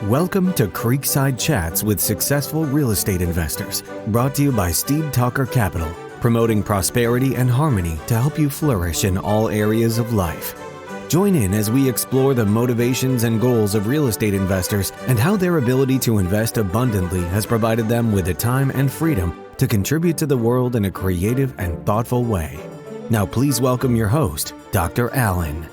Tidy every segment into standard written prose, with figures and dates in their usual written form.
Welcome to Creekside Chats with Successful Real Estate Investors, brought to you by Steed Talker Capital, promoting prosperity and harmony to help you flourish in all areas of life. Join in as we explore the motivations and goals of real estate investors and how their ability to invest abundantly has provided them with the time and freedom to contribute to the world in a creative and thoughtful way. Now please welcome your host, Dr. Allen.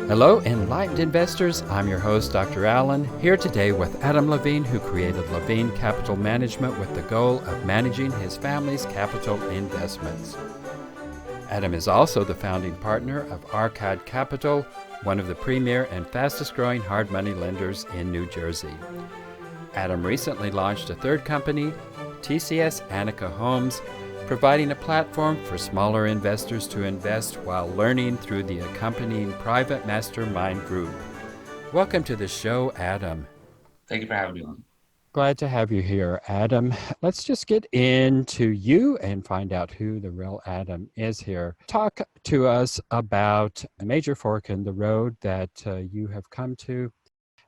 Hello, enlightened investors. I'm your host, Dr. Allen, here today with Adam Levine, who created Levine Capital Management with the goal of managing his family's capital investments. Adam is also the founding partner of Arcade Capital, one of the premier and fastest-growing hard money lenders in New Jersey. Adam recently launched a third company, TCS Annika Homes, providing a platform for smaller investors to invest while learning through the accompanying private mastermind group. Welcome to the show, Adam. Thank you for having me on. Glad to have you here, Adam. Let's just get into you and find out who the real Adam is here. Talk to us about a major fork in the road that you have come to.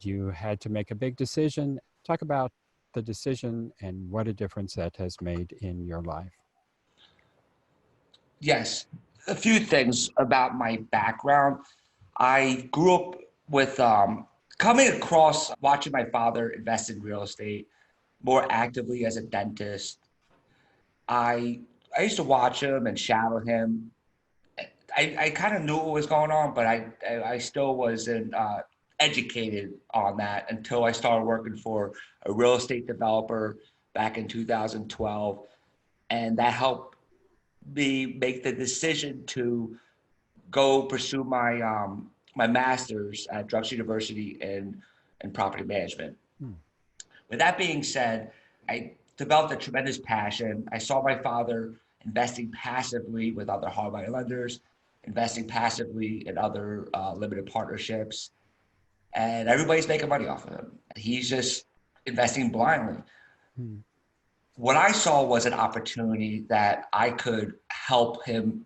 You had to make a big decision. Talk about the decision and what a difference that has made in your life. Yes, a few things about my background. I grew up with coming across watching my father invest in real estate more actively as a dentist. I used to watch him and shadow him. I kind of knew what was going on, but I still wasn't educated on that until I started working for a real estate developer back in 2012, and that helped me make the decision to go pursue my my master's at Drexel University in property management. With that being said, I developed a tremendous passion. I saw my father investing passively with other hard money lenders, investing passively in other limited partnerships, and everybody's making money off of him. He's just investing blindly. What I saw was an opportunity that I could help him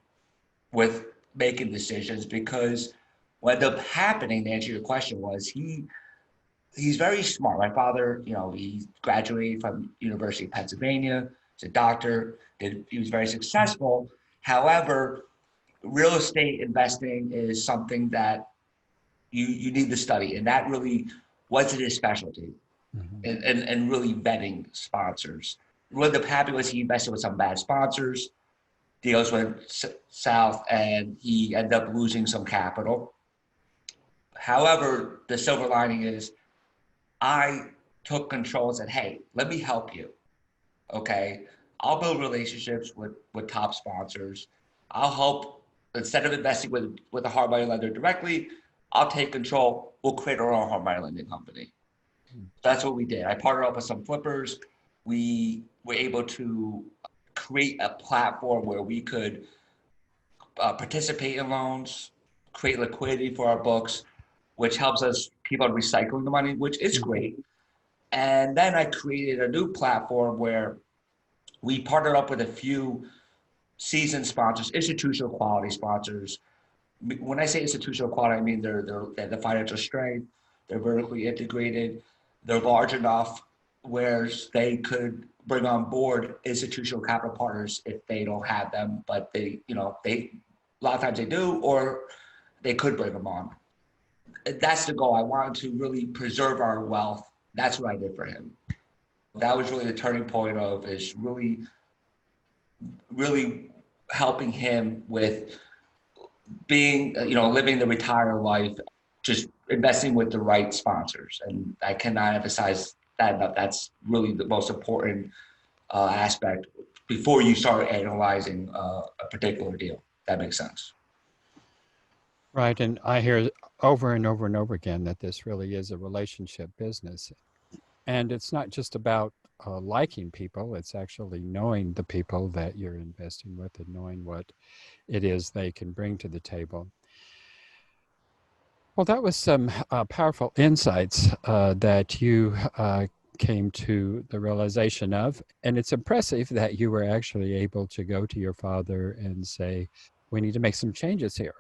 with making decisions, because what ended up happening, to answer your question, was he's very smart. My father, he graduated from University of Pennsylvania. He's a doctor. He was very successful. However, real estate investing is something that you need to study, and that really wasn't his specialty. And really vetting sponsors. What ended up happening was he invested with some bad sponsors, deals went south, and he ended up losing some capital. However, the silver lining is I took control and said, hey, let me help you, okay? I'll build relationships with top sponsors. I'll help, instead of investing with a hard money lender directly, I'll take control. We'll create our own hard money lending company. That's what we did. I partnered up with some flippers. We were able to create a platform where we could participate in loans, create liquidity for our books, which helps us keep on recycling the money, which is great. And then I created a new platform where we partnered up with a few seasoned sponsors, institutional quality sponsors. When I say institutional quality, I mean they're the financial strength, they're vertically integrated, they're large enough where they could bring on board institutional capital partners if they don't have them, but they a lot of times they do, or they could bring them on. That's the goal. I wanted to really preserve our wealth. That's what I did for him. That was really the turning point of is really helping him with being, living the retired life, just investing with the right sponsors. And I cannot emphasize that enough. That's really the most important aspect before you start analyzing a particular deal. That makes sense. Right, and I hear over and over and over again that this really is a relationship business. And it's not just about liking people, it's actually knowing the people that you're investing with and knowing what it is they can bring to the table. Well, that was some powerful insights that you came to the realization of. And it's impressive that you were actually able to go to your father and say, we need to make some changes here.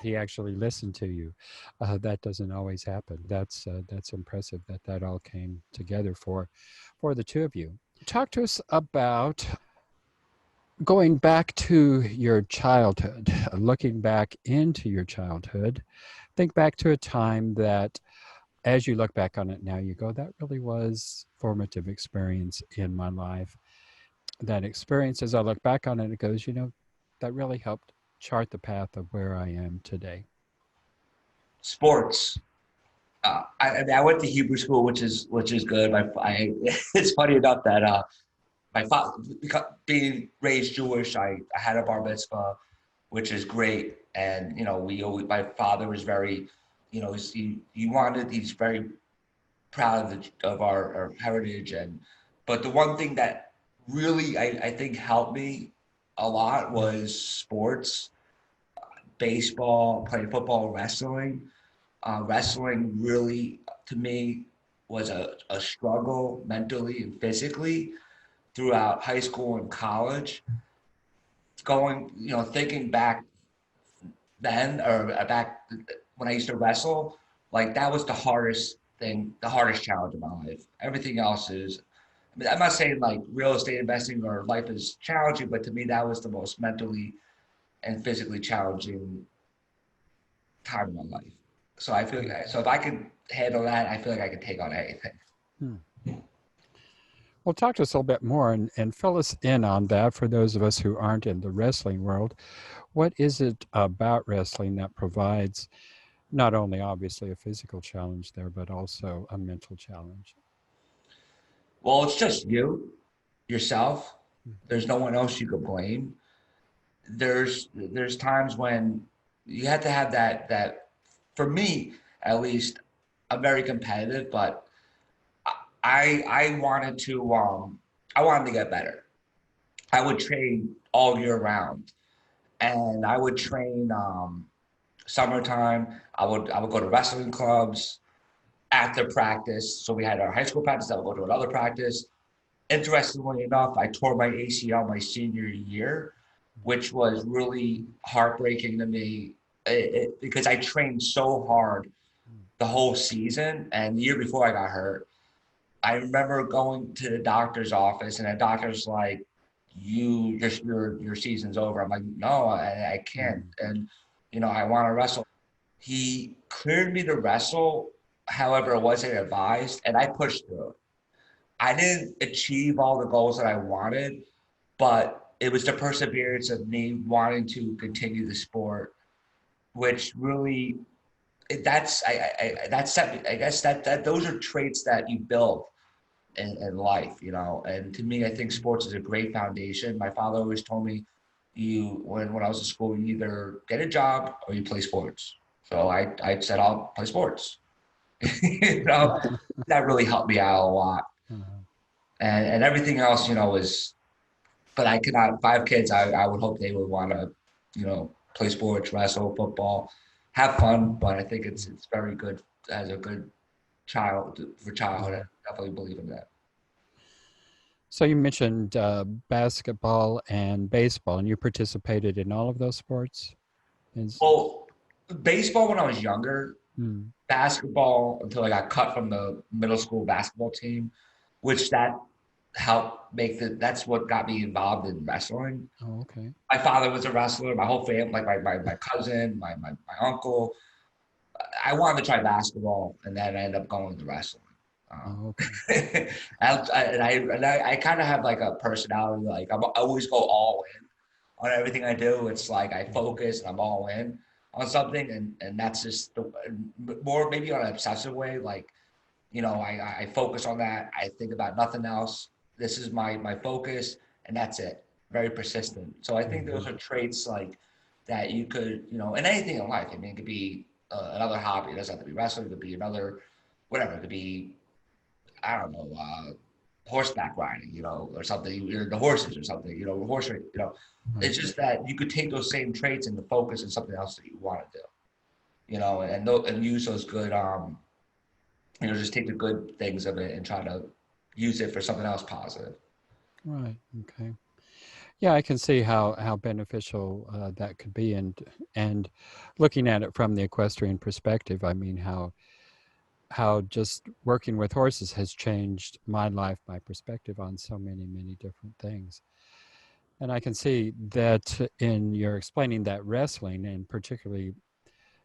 He actually listened to you. That doesn't always happen. That's impressive that all came together for the two of you. Talk to us about going back to your childhood, looking back into your childhood. Think back to a time that, as you look back on it now, you go, that really was formative experience in my life. That experience, as I look back on it, it goes, that really helped chart the path of where I am today. Sports. I went to Hebrew school, which is good. It's funny enough that my father, being raised Jewish, I had a bar mitzvah, which is great. And my father was very, he's very proud of our heritage. But the one thing that really I think helped me a lot was sports, baseball, playing football, wrestling. Wrestling really, to me, was a struggle mentally and physically throughout high school and college. Thinking back then, or back when I used to wrestle, like that was the hardest thing, the hardest challenge of my life. Everything else is, I'm not saying like real estate investing or life is challenging, but to me, that was the most mentally and physically challenging time in my life. So I feel so if I could handle that, I feel like I could take on anything. Well, talk to us a little bit more and fill us in on that for those of us who aren't in the wrestling world. What is it about wrestling that provides not only obviously a physical challenge there, but also a mental challenge? Well, it's just yourself. There's no one else you could blame. There's times when you have to have that for me at least. I'm very competitive, but I wanted to get better. I would train all year round, and I would train summertime. I would go to wrestling clubs after practice. So we had our high school practice. I would go to another practice. Interestingly enough, I tore my ACL my senior year, which was really heartbreaking to me because I trained so hard the whole season. And the year before I got hurt, I remember going to the doctor's office, and the doctor's like, your season's over. I'm like, no, I can't. And, I want to wrestle. He cleared me to wrestle. However, it wasn't advised, and I pushed through it. I didn't achieve all the goals that I wanted, but it was the perseverance of me wanting to continue the sport, which really, that's I guess that those are traits that you build in life, And to me, I think sports is a great foundation. My father always told me, when I was in school, you either get a job or you play sports. So I said I'll play sports. That really helped me out a lot. And everything else, is. But I could not. 5 kids, I would hope they would want to, play sports, wrestle, football, have fun. But I think it's very good as a good child for childhood. I definitely believe in that. So you mentioned basketball and baseball, and you participated in all of those sports? Well, baseball when I was younger, basketball until I got cut from the middle school basketball team, which that helped that's what got me involved in wrestling. Oh, okay. My father was a wrestler, my whole family, like my cousin, my uncle. I wanted to try basketball, and then I ended up going to wrestling. Okay. I kind of have like a personality, like I always go all in on everything I do. It's like I focus and I'm all in on something, and that's just more maybe on an obsessive way. Like, I focus on that. I think about nothing else. This is my focus, and that's it. Very persistent. So I think those are traits like that you could, in anything in life. I mean, it could be another hobby. It doesn't have to be wrestling. It could be another, whatever. It could be, I don't know, horseback riding, or something. The horses or something, horse racing. It's just that you could take those same traits and focus on something else that you want to do, and use those good, just take the good things of it and try to use it for something else positive. Right. Okay. Yeah, I can see how beneficial that could be, and looking at it from the equestrian perspective, I mean how just working with horses has changed my life, my perspective on so many different things. And I can see that in your explaining that wrestling, and particularly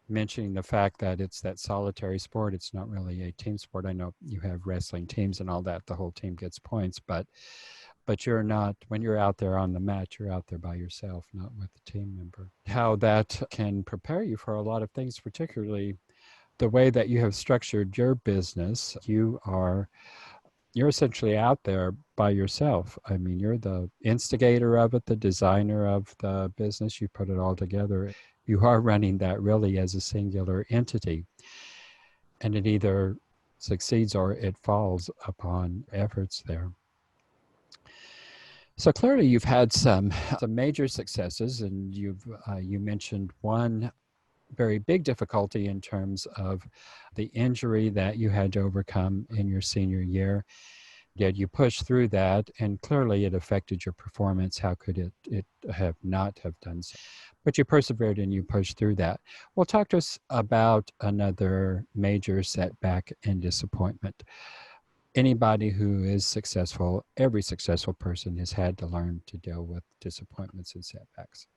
mentioning the fact that it's that solitary sport, it's not really a team sport. I know you have wrestling teams and all that, the whole team gets points, but you're not, when you're out there on the mat, you're out there by yourself, not with a team member. How that can prepare you for a lot of things, particularly the way that you have structured your business. You're essentially out there by yourself. I mean, you're the instigator of it, the designer of the business. You put it all together. You are running that really as a singular entity, and it either succeeds or it falls upon efforts there. So clearly you've had some major successes, and you mentioned one very big difficulty in terms of the injury that you had to overcome in your senior year. Did you push through that? And clearly it affected your performance. How could it have not have done so? But you persevered and you pushed through that. Well, talk to us about another major setback and disappointment. Anybody who is successful, every successful person has had to learn to deal with disappointments and setbacks.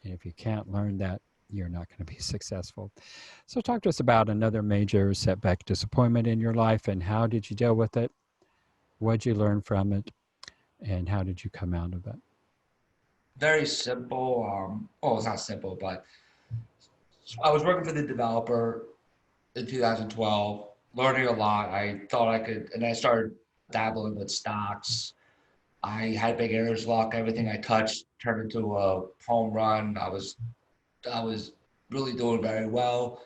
And if you can't learn that, you're not going to be successful. So talk to us about another major setback, disappointment in your life, and how did you deal with it? What did you learn from it? And how did you come out of it? Very simple. Well, it's not simple, but I was working for the developer in 2012, learning a lot. I thought I could, and I started dabbling with stocks. I had big areas luck. Everything I touched turned into a home run. I was really doing very well.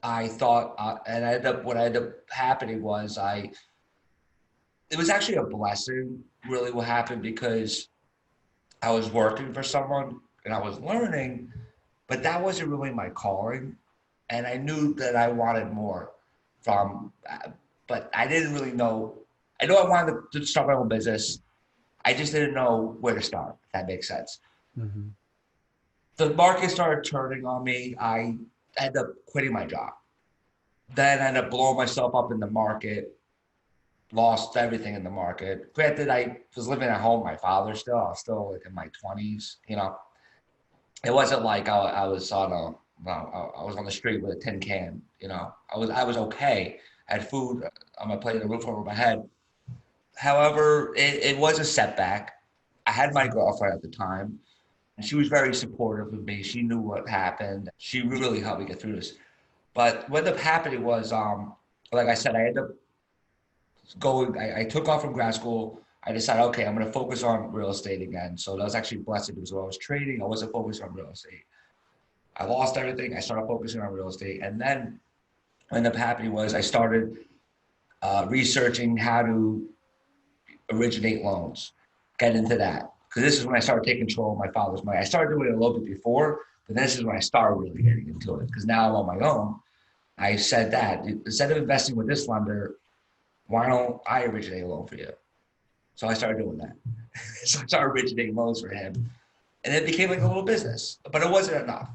I thought, and what ended up happening was it was actually a blessing, really, what happened, because I was working for someone and I was learning, but that wasn't really my calling. And I knew that I wanted more from, but I didn't really know. I know I wanted to start my own business. I just didn't know where to start, if that makes sense. Mm-hmm. The market started turning on me. I ended up quitting my job. Then I ended up blowing myself up in the market, lost everything in the market. Granted, I was living at home with my father still. I was still like in my 20s, you know. It wasn't like I was on I was on the street with a tin can, you know. I was okay. I had food on my plate and a roof over my head. However, it was a setback. I had my girlfriend at the time, and she was very supportive of me. She knew what happened. She really helped me get through this. But what ended up happening was, like I said, I ended up I took off from grad school. I decided, okay, I'm going to focus on real estate again. So that was actually a blessing, because when I was trading, I wasn't focused on real estate. I lost everything. I started focusing on real estate. And then what ended up happening was I started researching how to originate loans, get into that. Because this is when I started taking control of my father's money. I started doing it a little bit before, but this is when I started really getting into it. Because now I'm on my own. I said that instead of investing with this lender, why don't I originate a loan for you? So I started doing that. So I started originating loans for him. And it became like a little business, but it wasn't enough,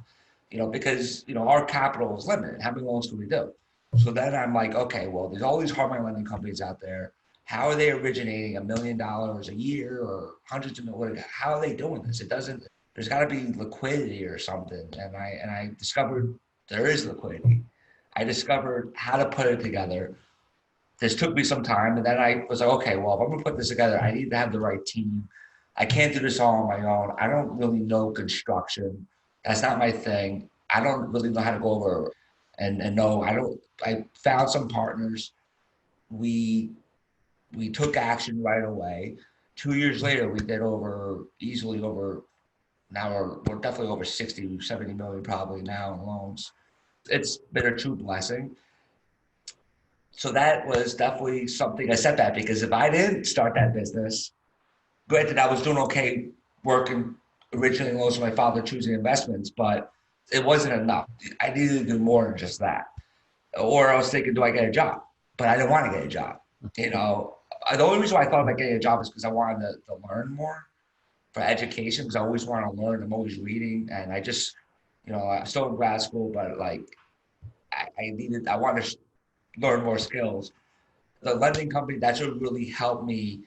you know, because, you know, our capital is limited. How many loans can we do? So then I'm like, okay, well, there's all these hard money lending companies out there. How are they originating $1 million a year or hundreds of millions? How are they doing this? There's got to be liquidity or something. And I discovered there is liquidity. I discovered how to put it together. This took me some time, and then I was like, okay, well, if I'm gonna put this together, I need to have the right team. I can't do this all on my own. I don't really know construction. That's not my thing. I don't really know how to go over and know. I found some partners. We took action right away. 2 years later, we did easily over, now we're definitely over 60, 70 million probably now in loans. It's been a true blessing. So that was definitely something, a setback, because if I didn't start that business, granted, I was doing okay working originally loans with my father, choosing investments, but it wasn't enough. I needed to do more than just that. Or I was thinking, do I get a job? But I didn't want to get a job. You know, the only reason why I thought about getting a job is because I wanted to learn more for education because I always want to learn. I'm always reading, and I just, I'm still in grad school, but like I want to learn more skills. The lending company, that's what really helped me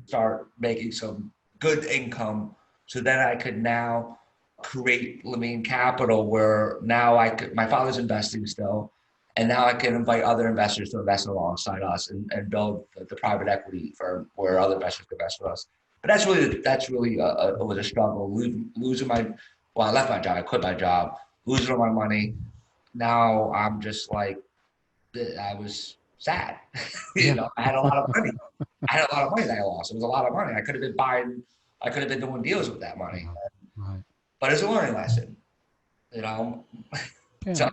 start making some good income. So then I could now create Levine Capital, where now my father's investing still, and now I can invite other investors to invest alongside us and build the private equity firm where other investors can invest with us. But that's really it was a struggle. Losing I left my job, I quit my job, losing all my money. Now I'm just like, I was sad. I had a lot of money. I had a lot of money that I lost. It was a lot of money. I could have been doing deals with that money. Right. But it's a learning lesson, Yeah, So,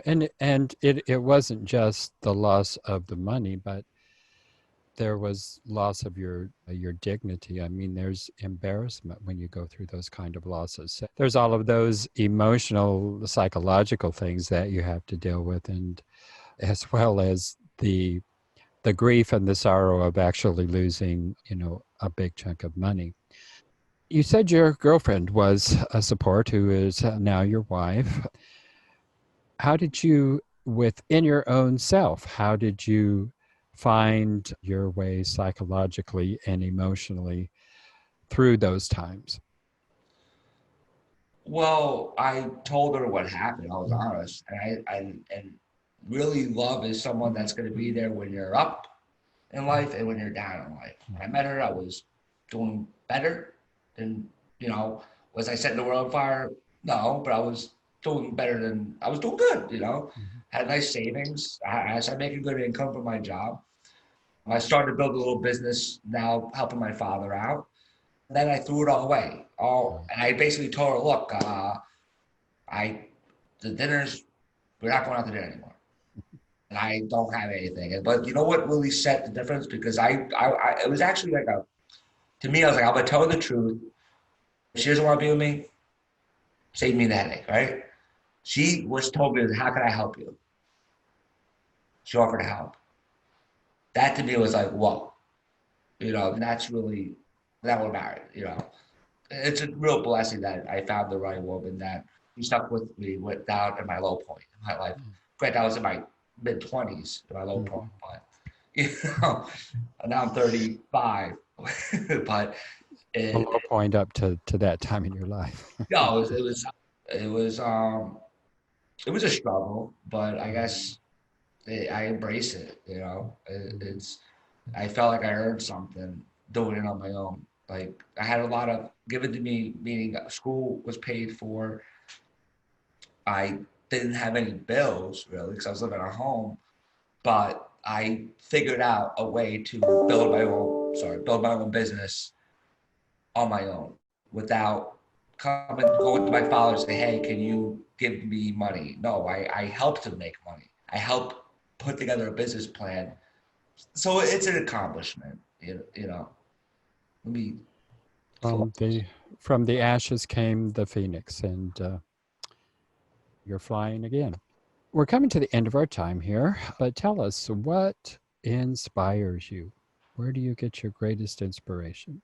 and it wasn't just the loss of the money, but there was loss of your dignity. I mean, there's embarrassment when you go through those kind of losses. There's all of those emotional, psychological things that you have to deal with, and as well as the grief and the sorrow of actually losing, a big chunk of money. You said your girlfriend was a support, who is now your wife. How did you, within your own self, how did you find your way psychologically and emotionally through those times? well, I told her what happened. I was honest, and really love is someone that's going to be there when you're up in life and when you're down in life. When I met her, I was doing better than, was I setting the world on fire? No, but I was doing better than, I was doing good, had nice savings. I started making good income from my job. I started to build a little business now, helping my father out. Then I threw it all away. And I basically told her, look, the dinners, we're not going out to dinner anymore. And I don't have anything. But you know what really set the difference? Because it was actually like to me, I was like, I'm going to tell her the truth. If she doesn't want to be with me, save me the headache, right? She was told me, how can I help you? She offered to help. That to me was like, whoa, and that's really, that we're married, It's a real blessing that I found the right woman that she stuck with me down at my low point in my life. Granted, I was in my mid-20s, my low point, but, and now I'm 35, but A low point up to that time in your life. no, it was a struggle, but I guess I embraced it. I felt like I earned something doing it on my own. Like I had a lot of given to me, meaning school was paid for. I didn't have any bills really because I was living at home, but I figured out a way to build my own business on my own without going to my father and say, hey, can you give me money? No, I helped him make money. I helped put together a business plan. So it's an accomplishment, Let me. From the ashes came the phoenix, and you're flying again. We're coming to the end of our time here, but tell us, what inspires you? Where do you get your greatest inspiration?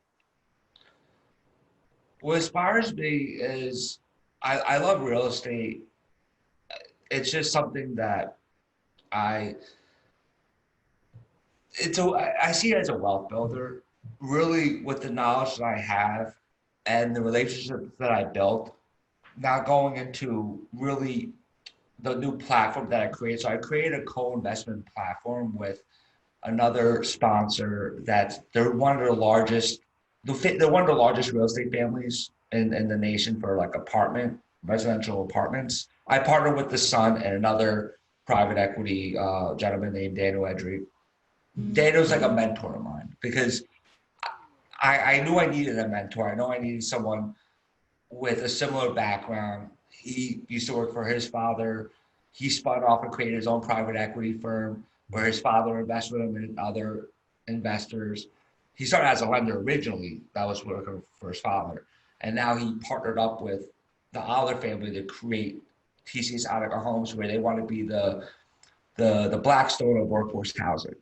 What inspires me is I love real estate. It's just something that I see it as a wealth builder. Really, with the knowledge that I have and the relationships that I built, now going into really the new platform that I created. So I created a co-investment platform with another sponsor they're one of the largest real estate families in the nation for like residential apartments. I partnered with the son and another private equity gentleman named Daniel Edry. Daniel's like a mentor of mine because I knew I needed a mentor. I know I needed someone with a similar background. He used to work for his father. He spun off and created his own private equity firm where his father invested with him and other investors. He started as a lender originally. That was working for his father. And now he partnered up with the Aller family to create TCS Attica Homes, where they want to be the Blackstone of workforce housing.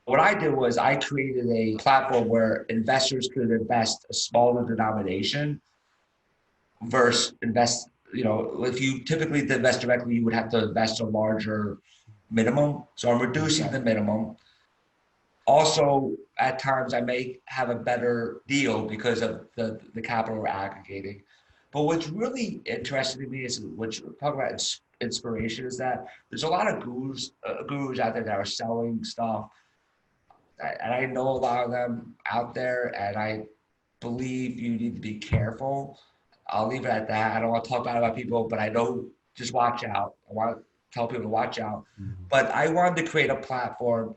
What I did was I created a platform where investors could invest a smaller denomination versus invest, if you typically invest directly, you would have to invest a larger minimum. So I'm reducing the minimum. Also, at times I may have a better deal because of the capital we're aggregating. But what's really interesting to me is, what you're talking about inspiration, is that there's a lot of gurus out there that are selling stuff. And I know a lot of them out there, and I believe you need to be careful. I'll leave it at that. I don't want to talk bad about people, but I know, just watch out. I want to tell people to watch out. But I wanted to create a platform,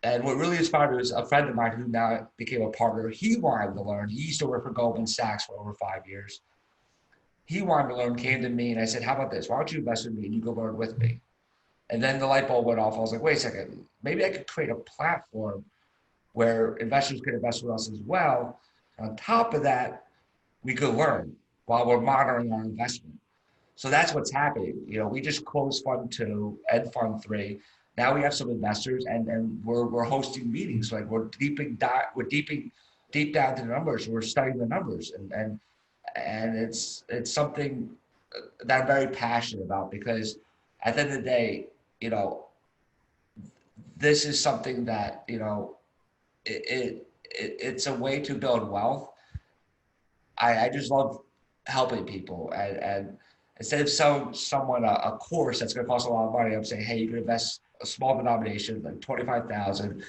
and what really inspired me was a friend of mine who now became a partner. He wanted to learn. He used to work for Goldman Sachs for over 5 years. He wanted to learn, came to me, and I said, how about this? Why don't you invest with me and you go learn with me? And then the light bulb went off. I was like, wait a second, maybe I could create a platform where investors could invest with us as well. On top of that, we could learn while we're monitoring our investment. So that's what's happening. We just closed Fund 2 and Fund 3. Now we have some investors, and we're hosting meetings. Like, we're deep down to the numbers. We're studying the numbers, and it's something that I'm very passionate about, because at the end of the day, this is something that, it's a way to build wealth. I just love helping people, and instead of selling someone a course that's going to cost a lot of money, I'm saying, hey, you can invest a small denomination, like 25,000.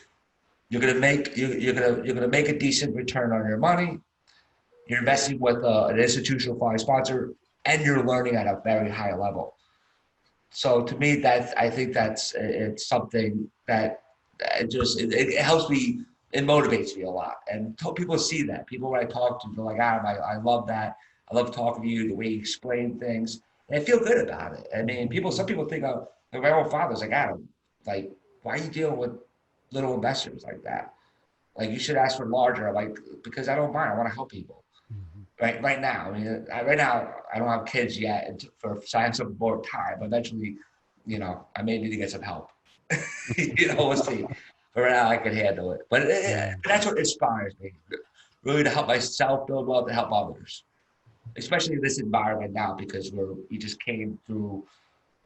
You're gonna make a decent return on your money. You're investing with an institutional fund sponsor, and you're learning at a very high level. So to me, I think it's something that it helps me. It motivates me a lot, and people see that. People, when I talk to, they're like, Adam, I love that. I love talking to you, the way you explain things, and I feel good about it. I mean, some people think of, like, my own father's like, Adam, like, why are you dealing with little investors like that? Like, you should ask for larger. Like, because I don't mind. I want to help people. Right now, right now I don't have kids yet, so I have some more time. Eventually, I may need to get some help. We'll see. But right now I can handle it. But that's what inspires me, really, to help myself build wealth and help others, especially in this environment now, because we just came through.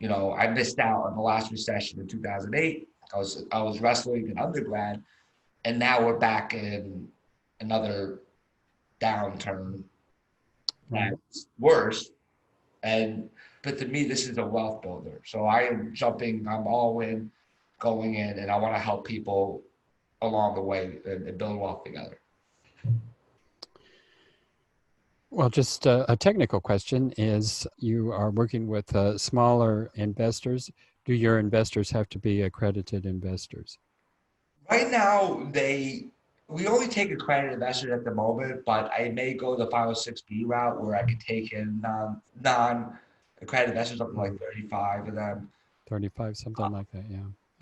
I missed out on the last recession in 2008. I was wrestling in undergrad, and now we're back in another downturn that's worse. But to me, this is a wealth builder. So I'm all in, going in, and I want to help people along the way and build wealth together. Well, just a technical question is, you are working with smaller investors. Do your investors have to be accredited investors? Right now, we only take accredited investors at the moment, but I may go the 506B route, where I could take in non-accredited investors, up to like 35 of them. 35, something like that, yeah.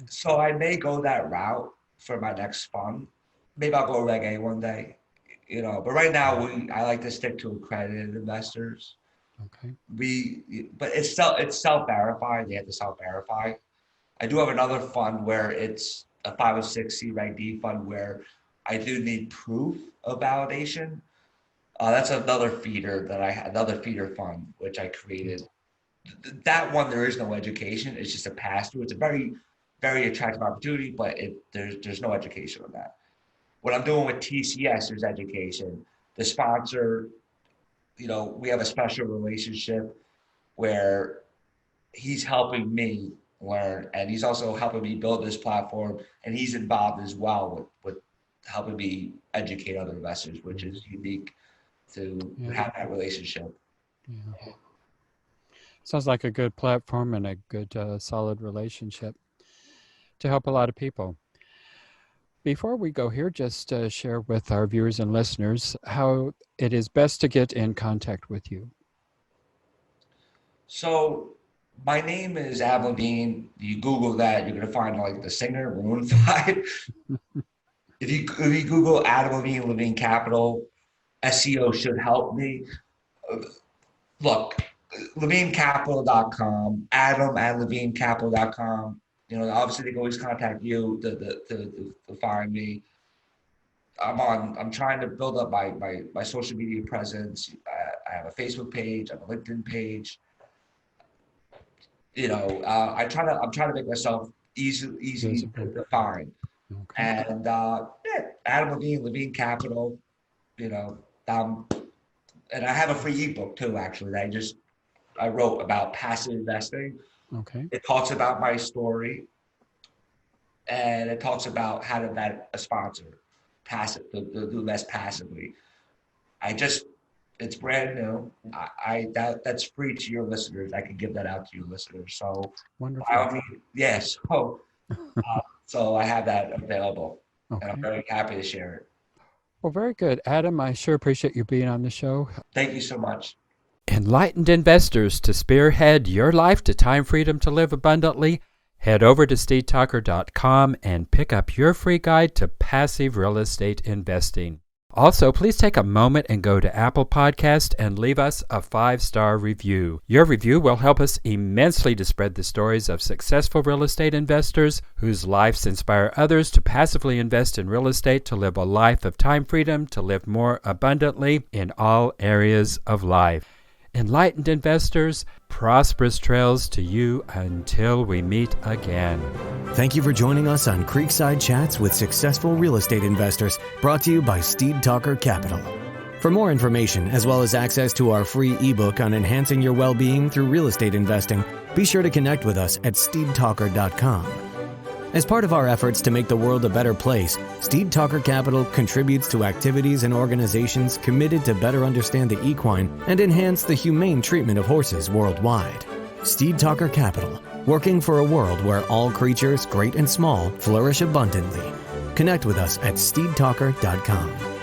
So I may go that route for my next fund. Maybe I'll go Reg A one day, but right now I like to stick to accredited investors. Okay. But it's self-verified. They have to self-verify. I do have another fund where it's a 506C Reg D fund, where I do need proof of validation. That's another feeder fund, which I created. That one, there is no education. It's just a pass-through. It's a very, very attractive opportunity, but there's no education on that. What I'm doing with TCS, there's education. The sponsor, we have a special relationship where he's helping me learn, and he's also helping me build this platform, and he's involved as well with helping me educate other investors, which is unique to have that relationship. Yeah. Sounds like a good platform and a good solid relationship to help a lot of people. Before we go here, just share with our viewers and listeners how it is best to get in contact with you. So my name is Adam Levine. You Google that, you're going to find like the singer, Maroon 5. If you Google Adam Levine, Levine Capital, SEO should help me. Look, LevineCapital.com, Adam at LevineCapital.com. Obviously they can always contact you to find me. I'm trying to build up my social media presence. I have a Facebook page, I have a LinkedIn page. I'm trying to make myself easy to find. Okay. And Adam Levine, Levine Capital, and I have a free ebook too, actually, that I wrote about passive investing. Okay. It talks about my story, and it talks about how to vet a sponsor, passive, to do less passively. It's brand new. That's free to your listeners. I can give that out to your listeners. So, Wonderful. yes. So I have that available, Okay. and I'm very happy to share it. Well, very good. Adam, I sure appreciate you being on the show. Thank you so much. Enlightened investors, to spearhead your life to time freedom to live abundantly, head over to steedtalker.com and pick up your free guide to passive real estate investing. Also, please take a moment and go to Apple Podcast and leave us a 5-star review. Your review will help us immensely to spread the stories of successful real estate investors whose lives inspire others to passively invest in real estate to live a life of time freedom, to live more abundantly in all areas of life. Enlightened investors, prosperous trails to you until we meet again. Thank you for joining us on Creekside Chats with Successful Real Estate Investors, brought to you by Steed Talker Capital. For more information, as well as access to our free ebook on enhancing your well-being through real estate investing, be sure to connect with us at steedtalker.com. As part of our efforts to make the world a better place, Steed Talker Capital contributes to activities and organizations committed to better understand the equine and enhance the humane treatment of horses worldwide. Steed Talker Capital, working for a world where all creatures, great and small, flourish abundantly. Connect with us at steedtalker.com.